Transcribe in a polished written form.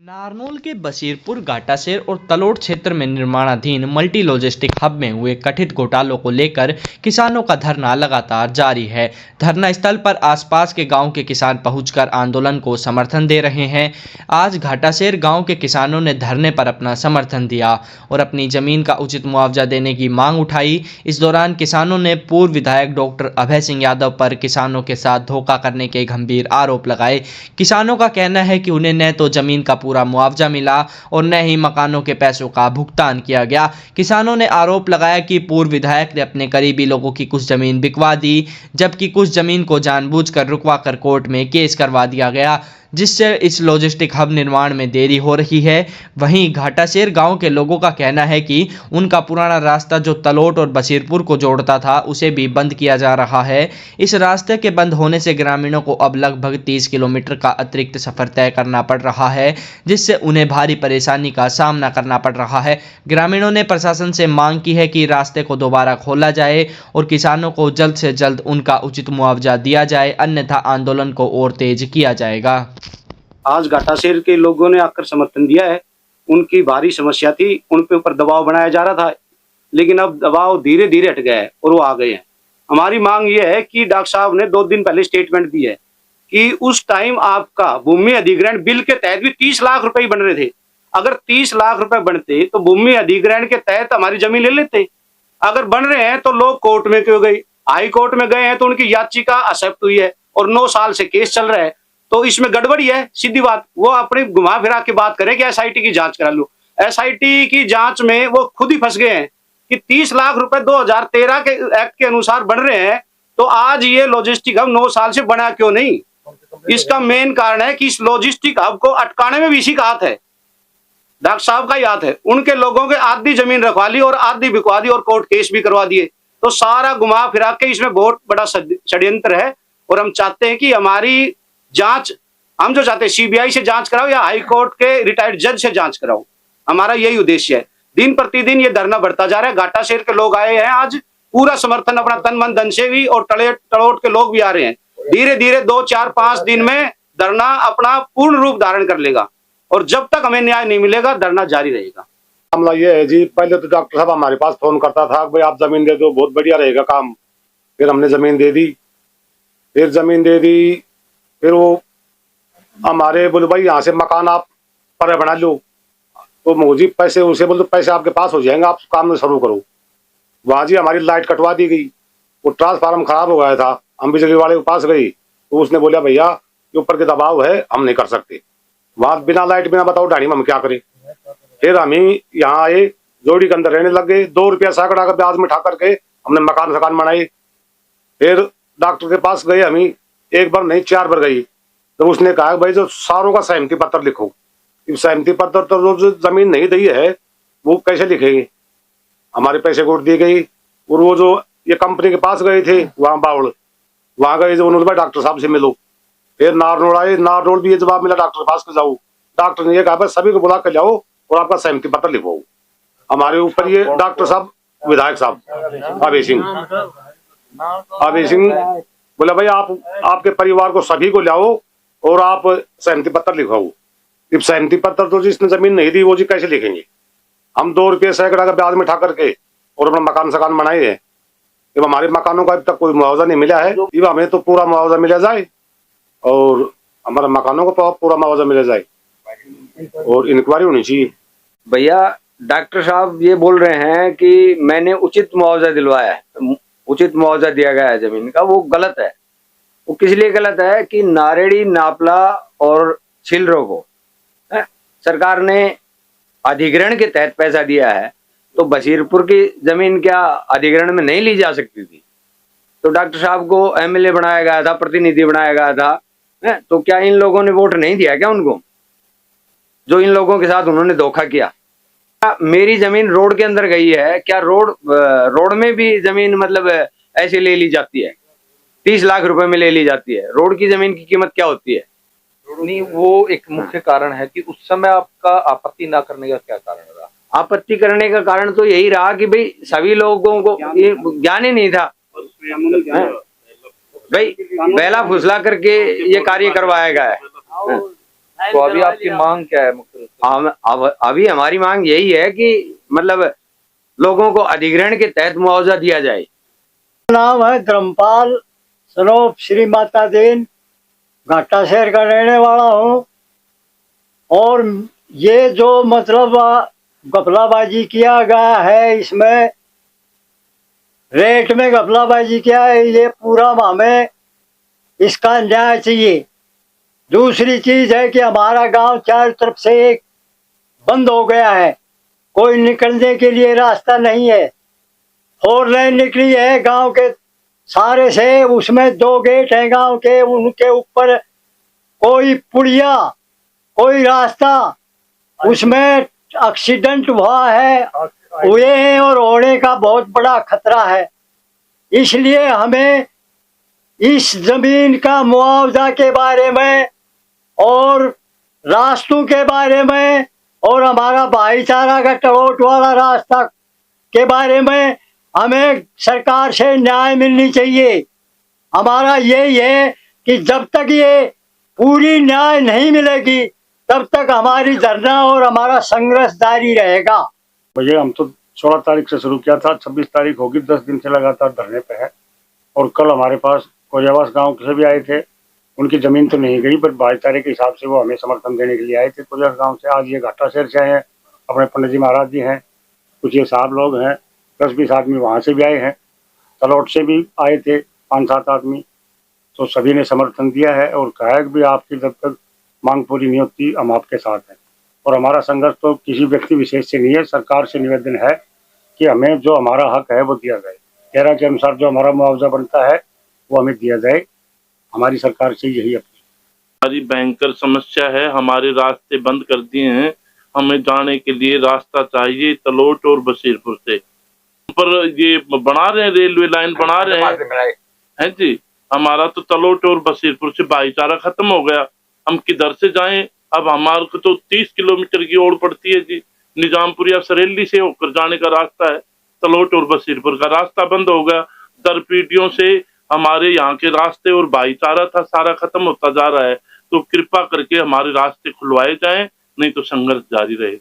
नारनौल के बशीरपुर, घाटाशेर और तलोट क्षेत्र में निर्माणाधीन मल्टी लॉजिस्टिक हब में हुए कथित घोटालों को लेकर किसानों का धरना लगातार जारी है। धरना स्थल पर आसपास के गांव के किसान पहुंचकर आंदोलन को समर्थन दे रहे हैं। आज घाटाशेर गांव के किसानों ने धरने पर अपना समर्थन दिया और अपनी जमीन का उचित मुआवजा देने की मांग उठाई। इस दौरान किसानों ने पूर्व विधायक डॉक्टर अभय सिंह यादव पर किसानों के साथ धोखा करने के गंभीर आरोप लगाए। किसानों का कहना है कि उन्हें न तो जमीन का पूरा मुआवजा मिला और न ही मकानों के पैसों का भुगतान किया गया। किसानों ने आरोप लगाया कि पूर्व विधायक ने अपने करीबी लोगों की कुछ जमीन बिकवा दी, जबकि कुछ जमीन को जानबूझकर रुकवाकर कोर्ट में केस करवा दिया गया, जिससे इस लॉजिस्टिक हब निर्माण में देरी हो रही है। वहीं घाटाशेर गांव के लोगों का कहना है कि उनका पुराना रास्ता जो तलोट और बशीरपुर को जोड़ता था उसे भी बंद किया जा रहा है। इस रास्ते के बंद होने से ग्रामीणों को अब लगभग 30 किलोमीटर का अतिरिक्त सफर तय करना पड़ रहा है, जिससे उन्हें भारी परेशानी का सामना करना पड़ रहा है। ग्रामीणों ने प्रशासन से मांग की है कि रास्ते को दोबारा खोला जाए और किसानों को जल्द से जल्द उनका उचित मुआवजा दिया जाए, अन्यथा आंदोलन को और तेज किया जाएगा। आज घाटाशेर के लोगों ने आकर समर्थन दिया है। उनकी भारी समस्या थी, उन पे ऊपर दबाव बनाया जा रहा था, लेकिन अब दबाव धीरे धीरे हट गया है और वो आ गए हैं। हमारी मांग ये है कि डॉक्टर साहब ने 2 दिन पहले स्टेटमेंट दी है कि उस टाइम आपका भूमि अधिग्रहण बिल के तहत भी 30 लाख रुपए बन रहे थे। अगर 30 लाख रुपए बनते तो भूमि अधिग्रहण के तहत हमारी जमीन ले लेते। अगर बन रहे हैं तो लोग कोर्ट में क्यों गए? हाई कोर्ट में गए हैं तो उनकी याचिका एक्सेप्ट हुई है और 9 साल से केस चल रहा है। तो इसमें गड़बड़ी है, सीधी बात। वो अपनी घुमा फिरा के बात करें कि एसआईटी की जांच करा लो। एसआईटी की जांच में वो खुद ही फंस गए हैं कि 30 लाख रुपए 2013 के एक्ट के अनुसार बन रहे हैं, तो आज ये लॉजिस्टिक हब 9 साल से बना क्यों नहीं? इसका मेन कारण है कि इस लॉजिस्टिक हब को अटकाने में भी इसी का हाथ है, डॉक्टर साहब का ही हाथ है। उनके लोगों के आधी जमीन रखवा ली और आधी बिकवा दी और कोर्ट केस भी करवा दिए। तो सारा घुमा फिरा के इसमें बहुत बड़ा षड्यंत्र है और हम चाहते हैं कि हमारी जांच, हम जो चाहते हैं सीबीआई से जांच कराओ या हाई कोर्ट के रिटायर्ड जज से जांच कराओ। हमारा यही उद्देश्य है। दिन प्रतिदिन ये धरना बढ़ता जा रहा है। घाटाशेर के लोग आए हैं, आज पूरा समर्थन अपना तन मन धन से भी, और तलोट के लोग भी आ रहे हैं। धीरे धीरे 2, 4, 5 दिन में धरना अपना पूर्ण रूप धारण कर लेगा और जब तक हमें न्याय नहीं मिलेगा धरना जारी रहेगा। मामला ये है जी, पहले तो डॉक्टर साहब हमारे पास फोन करता था भाई आप जमीन दे दो, बहुत बढ़िया रहेगा काम। फिर हमने जमीन दे दी, फिर वो हमारे बोले भाई यहाँ से मकान आप पर बना लो। तो मोजी पैसे उसे बोले पैसे आपके पास हो जाएंगे, आप काम में शुरू करो। वहाँ जी हमारी लाइट कटवा दी गई, वो ट्रांसफार्मर खराब हो गया था। हम बिजली वाले के पास गई तो उसने बोला भैया ये ऊपर के दबाव है, हम नहीं कर सकते। वहाँ बिना लाइट बिना बताओ ढाणी में हम क्या करें। फिर हम ही यहाँ आए, जोड़ी के अंदर रहने लग गए। 2 रुपया सैकड़ा का ब्याज में उठा करके हमने मकान बनाए। फिर डॉक्टर के पास गए, हम ही 1 बार नहीं 4 बार गई। तो उसने कहा भाई जो सारों का सहमति पत्र लिखो। सहमति पत्र तो जो जमीन नहीं दी है वो कैसे लिखेंगे? हमारे पैसे कोट दी गई। और वो जो ये कंपनी के पास गए थे वहाँ बावड़, वहाँ गए जो उन्होंने डॉक्टर साहब से मिलो। फिर नारनौल आए, नारनौल भी ये जवाब मिला डॉक्टर के पास के जाओ। डॉक्टर ने ये कहा भाई सभी को बुला कर जाओ और आपका सहमति पत्र लिखवाओ। हमारे ऊपर ये डॉक्टर साहब, विधायक साहब अभय सिंह बोला भाई आप आपके परिवार को सभी को लाओ और आप सहमति पत्र लिखवाओ। अब सहमति पत्र तो जिसने जमीन नहीं दी वो जी कैसे लिखेंगे? हम 2 रुपये सैकड़ा का ब्याज में उठा करके और अपना मकान बनाए हैं। जब हमारे मकानों का अब तक कोई मुआवजा नहीं मिला है, अब हमें तो पूरा मुआवजा मिला जाए और हमारे मकानों को पूरा मुआवजा मिला जाए और इंक्वायरी होनी चाहिए। भैया डॉक्टर साहब ये बोल रहे हैं कि मैंने उचित मुआवजा दिलवाया है, उचित मुआवजा दिया गया है जमीन का, वो गलत है। वो किस लिए गलत है कि नारेड़ी, नापला और छिलरों को सरकार ने अधिग्रहण के तहत पैसा दिया है, तो बशीरपुर की जमीन क्या अधिग्रहण में नहीं ली जा सकती थी? तो डॉक्टर साहब को एमएलए बनाया गया था, प्रतिनिधि बनाया गया था, तो क्या इन लोगों ने वोट नहीं दिया क्या उनको, जो इन लोगों के साथ उन्होंने धोखा किया? मेरी जमीन रोड के अंदर गई है, क्या रोड में भी जमीन मतलब ऐसे ले ली जाती है? 30 लाख रुपए में ले ली जाती है। रोड की जमीन की कीमत क्या होती है? नहीं, वो एक मुख्य कारण है कि उस समय आपका आपत्ति ना करने का क्या कारण रहा? आपत्ति करने का कारण तो यही रहा कि भाई सभी लोगों को ये ज्ञान ही नहीं था भाई, पहला फुसला करके ये कार्य करवाया गया है। तो अभी आपकी मांग क्या है मुख्य? अब अभी हमारी मांग यही है कि मतलब लोगों को अधिग्रहण के तहत मुआवजा दिया जाए। नाम है धर्मपाल सनोप श्री माता दीन, घाटा शहर का रहने वाला हूँ। और ये जो मतलब घपलाबाजी किया गया है, इसमें रेट में घपलाबाजी किया है, ये पूरा हमें इसका न्याय चाहिए। दूसरी चीज है कि हमारा गांव चारों तरफ से एक बंद हो गया है, कोई निकलने के लिए रास्ता नहीं है। 4 लेन निकली है गांव के सारे से, उसमें 2 गेट हैं गांव के, उनके ऊपर कोई पुड़िया कोई रास्ता, उसमें एक्सीडेंट हुआ है, हुए हैं और होने का बहुत बड़ा खतरा है। इसलिए हमें इस जमीन का मुआवजा के बारे में और रास्तों के बारे में और हमारा भाईचारा का टलोट वाला रास्ता के बारे में हमें सरकार से न्याय मिलनी चाहिए। हमारा यही है कि जब तक ये पूरी न्याय नहीं मिलेगी तब तक हमारी धरना और हमारा संघर्ष जारी रहेगा। भैया हम तो 16 तारीख से शुरू किया था, 26 तारीख होगी, 10 दिन से लगातार धरने पे है। और कल हमारे पास कोजावास गांव से भी आए थे, उनकी जमीन तो नहीं गई पर भाईचारे के हिसाब से वो हमें समर्थन देने के लिए आए थे कोजावास गांव से। आज ये घाटा शहर से आए हैं, अपने पंडित जी महाराज जी हैं, कुछ ये साहब लोग हैं, 10-20 आदमी वहाँ से भी आए हैं, तलौट से भी आए थे 5-7 आदमी। तो सभी ने समर्थन दिया है और कहा है कि भी आपकी जब तक मांग पूरी नहीं होती हम आपके साथ हैं। और हमारा संघर्ष तो किसी व्यक्ति विशेष से नहीं है, सरकार से निवेदन है कि हमें जो हमारा हक है वो दिया जाए, 13 के अनुसार जो हमारा मुआवजा बनता है वो हमें दिया जाए। हमारी सरकार से यही अपील। हमारी भयंकर समस्या है, हमारे रास्ते बंद कर दिए हैं, हमें जाने के लिए रास्ता चाहिए तलोट और बशीरपुर से। पर ये बना रहे हैं, रेलवे लाइन बना रहे हैं जी, हमारा तो तलोट और बशीरपुर से भाईचारा खत्म हो गया, हम किधर से जाएं। अब हमारे को तो 30 किलोमीटर की ओर पड़ती है जी, निजामपुर या सरेली से होकर जाने का रास्ता है, तलोट और बशीरपुर का रास्ता बंद हो गया। दर पीढ़ियों से हमारे यहाँ के रास्ते और भाईचारा था सारा खत्म होता जा रहा है, तो कृपा करके हमारे रास्ते खुलवाए जाएं, नहीं तो संघर्ष जारी रहे।